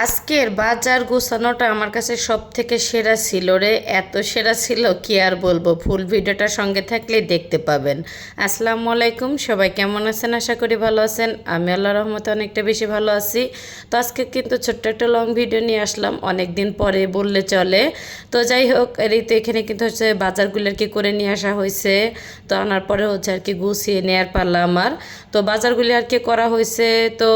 আজকের বাজার গোছানোটা আমার কাছে সব থেকে সেরা ছিল রে, এত সেরা ছিল কি আর বলবো। ফুল ভিডিওটার সঙ্গে থাকলেই দেখতে পাবেন। আসসালামু আলাইকুম, সবাই কেমন আছেন? আশা করি ভালো আছেন। আমি আল্লাহর রহমতে অনেকটা বেশি ভালো আছি। তো আজকে কিন্তু ছোট্ট একটা লং ভিডিও নিয়ে আসলাম, অনেক দিন পরে বললে চলে। তো যাই হোক, এই তো এখানে কিন্তু হচ্ছে বাজারগুলো আর কি করে নিয়ে আসা হয়েছে। তো আনার পরে হচ্ছে আর কি গুছিয়ে নেওয়ার পাল্লা আমার। তো বাজারগুলি আর কি করা হয়েছে, তো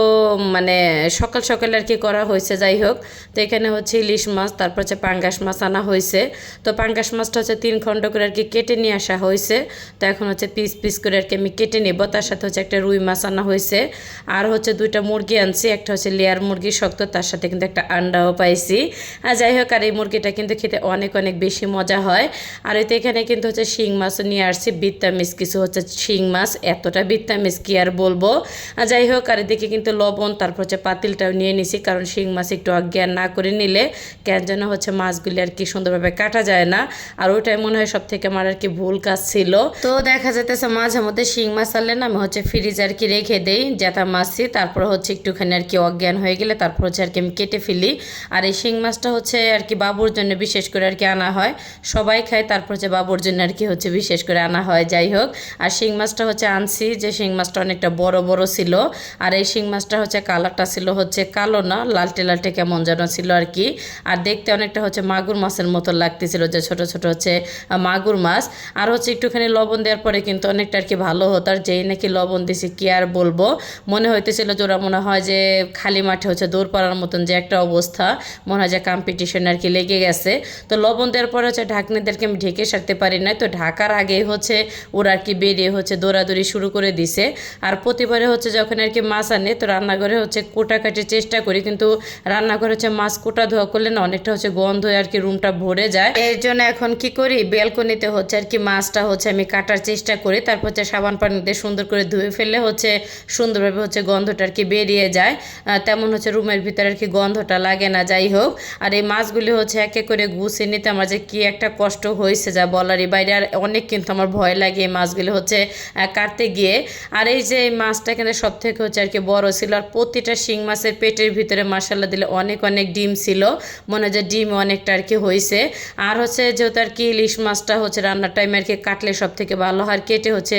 মানে সকাল সকালে আর কি করা হয়েছে। যাই হোক, তো এখানে হচ্ছে ইলিশ মাছ, তারপর হচ্ছে পাঙ্গাস মাছ আনা হয়েছে। তো পাঙ্গাস মাছটা হচ্ছে 3 খণ্ড করে আর কি কেটে নিয়ে আসা হয়েছে। তো এখন হচ্ছে পিস পিস করে আর কি আমি কেটে নেব। তার সাথে হচ্ছে একটা রুই মাছ আনা হয়েছে, আর হচ্ছে 2টা মুরগি আনছি। একটা হচ্ছে লেয়ার মুরগি শক্ত, তার সাথে কিন্তু একটা আন্ডাও পাইছি। আর যাই হোক, আর এই মুরগিটা কিন্তু খেতে অনেক অনেক বেশি মজা হয়। আর এতে এখানে কিন্তু হচ্ছে শিং মাছও নিয়ে আসছি, বিত্তামিস কিছু হচ্ছে শিং মাছ, এতটা বিত্তামিস কি আর বলবো। আর যাই হোক, আর এদিকে কিন্তু লবণ, তারপর হচ্ছে পাতিলটাও নিয়ে নিছি, কারণ শিং মাছ একটু অজ্ঞান না করে নিলে কেন যেন হচ্ছে মাছগুলি আর কি সুন্দরভাবে কাটা যায় না। আর ওইটাই মনে হয় সব থেকে আমার আর কি ভুল কাজ ছিল। তো দেখা যেতেছে মাঝে মধ্যে শিং মাছ আনলে না আমি হচ্ছে ফ্রিজে আর কি রেখে দেই জেতা মাছই, তারপর হচ্ছে একটুখানি আর কি অজ্ঞান হয়ে গেলে তারপর হচ্ছে আর কি আমি কেটে ফেলি। আর এই শিং মাছটা হচ্ছে আর কি বাবুর জন্য বিশেষ করে আর কি আনা হয়, সবাই খায়, তারপর হচ্ছে বাবুর জন্য আর কি হচ্ছে বিশেষ করে আনা হয়। যাই হোক, আর শিং মাছটা হচ্ছে আনছি, যে শিং মাছটা অনেকটা বড় বড় ছিল। আর এই শিং মাছটা হচ্ছে কালারটা ছিল হচ্ছে কালো না, লালটে লালটে কেমন যেন ছিল আর কি। আর দেখতে অনেকটা হচ্ছে মাগুর মাছের মতো লাগতেছিল, যে ছোট ছোট হচ্ছে মাগুর মাছ। আর হচ্ছে একটুখানি লবণ দেওয়ার পরে কিন্তু অনেকটা আর কি ভালো হতো। আর যেই নাকি লবণ দিছি কি আর বলবো, মনে হইতেছিল যে ওরা মনে হয় যে খালি মাঠে হচ্ছে দৌড় পাড়ার মতন যে একটা অবস্থা, মনে হয় যে কম্পিটিশন আর কি লেগে গেছে। তো লবণ দেওয়ার পরে হচ্ছে ঢাকনিদেরকে আমি ঢেকে সারতে পারি না, তো ঢাকার আগেই হচ্ছে ওরা আর কি বেরিয়ে হচ্ছে দৌড়াদৌড়ি শুরু করে দিছে। আর প্রতিবারে হচ্ছে যখন আর কি মাছ আনে, তো রান্নাঘরে হচ্ছে কোটাকাটির চেষ্টা করি, কিন্তু রান্নাঘরে হচ্ছে মাছ কোটা ধোয়া করলে না অনেকটা হচ্ছে গন্ধ আর কি রুমটা ভরে যায়। এর জন্য এখন কি করি, ব্যালকনিতে হচ্ছে আর কি মাছটা হচ্ছে আমি কাটার চেষ্টা করি, তারপর হচ্ছে সাবান পানি দিয়ে সুন্দর করে ধুয়ে ফেললে হচ্ছে সুন্দরভাবে হচ্ছে গন্ধটা আর কি বেরিয়ে যায়। তেমন হচ্ছে রুমের ভিতরে আর কি গন্ধটা লাগে না। যাই হোক, আর এই মাছগুলি হচ্ছে একে করে গুছিয়ে নিতে আমার যে কি একটা কষ্ট হয়েছে যা বলারই বাইরে। আর অনেক কিন্তু আমার ভয় লাগে এই মাছগুলি হচ্ছে কাটতে গিয়ে। আর এই যে এই মাছটা কিন্তু সব থেকে হচ্ছে আর কি বড় ছিল, আর প্রতিটা শিং মাছের পেটের ভিতরে মাশাল্লাহ দিলে অনেক অনেক ডিম ছিল, মনে হয় যে ডিম অনেকটা আর কি হয়েছে। আর হচ্ছে যেহেতু আর কি ইলিশ মাছটা হচ্ছে রান্নার টাইমে আর কি কাটলে সব থেকে ভালো হয়, কেটে হচ্ছে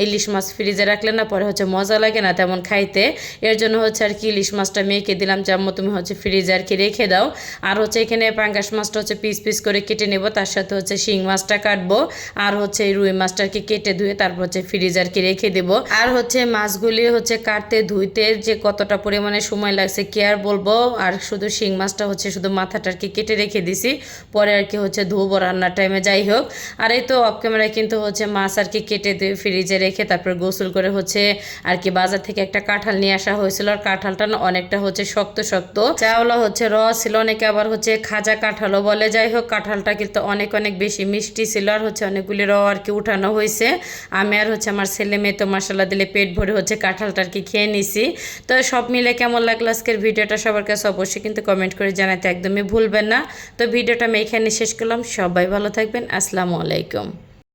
ইলিশ মাছ ফ্রিজে রাখলে না পরে হচ্ছে মজা লাগে না তেমন খাইতে। এর জন্য হচ্ছে আর কি ইলিশ মাছটা মেয়েকে দিলাম যে আম্মু তুমি হচ্ছে ফ্রিজে আর কি রেখে দাও। আর হচ্ছে এখানে পাঙ্গাস মাছটা হচ্ছে পিস পিস করে কেটে নেব, তার সাথে হচ্ছে শিং মাছটা কাটবো, আর হচ্ছে এই রুই মাছটা আর কি কেটে ধুয়ে তারপর হচ্ছে ফ্রিজে আর কি রেখে দেবো। আর হচ্ছে মাছগুলি হচ্ছে কাটতে ধুইতে যে কতটা পরিমাণে সময় লাগছে কি আর বলবো। আর শুধু শিং মাছটা হচ্ছে শুধু মাথাটা আর কি কেটে রেখে দিছি, পরে আর কি হচ্ছে ধুবো রান্নার টাইমে। যাই হোক, আর এই তো অফ ক্যামেরায় কিন্তু হচ্ছে মাছ আর কি কেটে দিয়ে ফ্রিজে রেখে তারপর গোসল করে হচ্ছে আর কি বাজার থেকে একটা কাঁঠাল নিয়ে আসা হয়েছিল। আর কাঁঠালটা না অনেকটা হচ্ছে শক্ত শক্ত, চাওলা হচ্ছে র ছিল, অনেকে আবার হচ্ছে খাজা কাঁঠালও বলে। যাই হোক, কাঁঠালটা কিন্তু অনেক অনেক বেশি মিষ্টি ছিল, আর হচ্ছে অনেকগুলি র আর কি উঠানো হয়েছে। আমি আর হচ্ছে আমার ছেলে মেয়ে তো মশলা দিলে পেট ভরে হচ্ছে কাঁঠালটা আর কি খেয়ে নিছি। তো সব মিলে কেমন লাগলো আজকের ভিডিওটা সবার কাছে অবশ্যই কিন্তু কমেন্ট করে জানাতে একদমই ভুলবেন না। তো ভিডিওটা আমি এখানে শেষ করলাম, সবাই ভালো থাকবেন, আসসালামু আলাইকুম।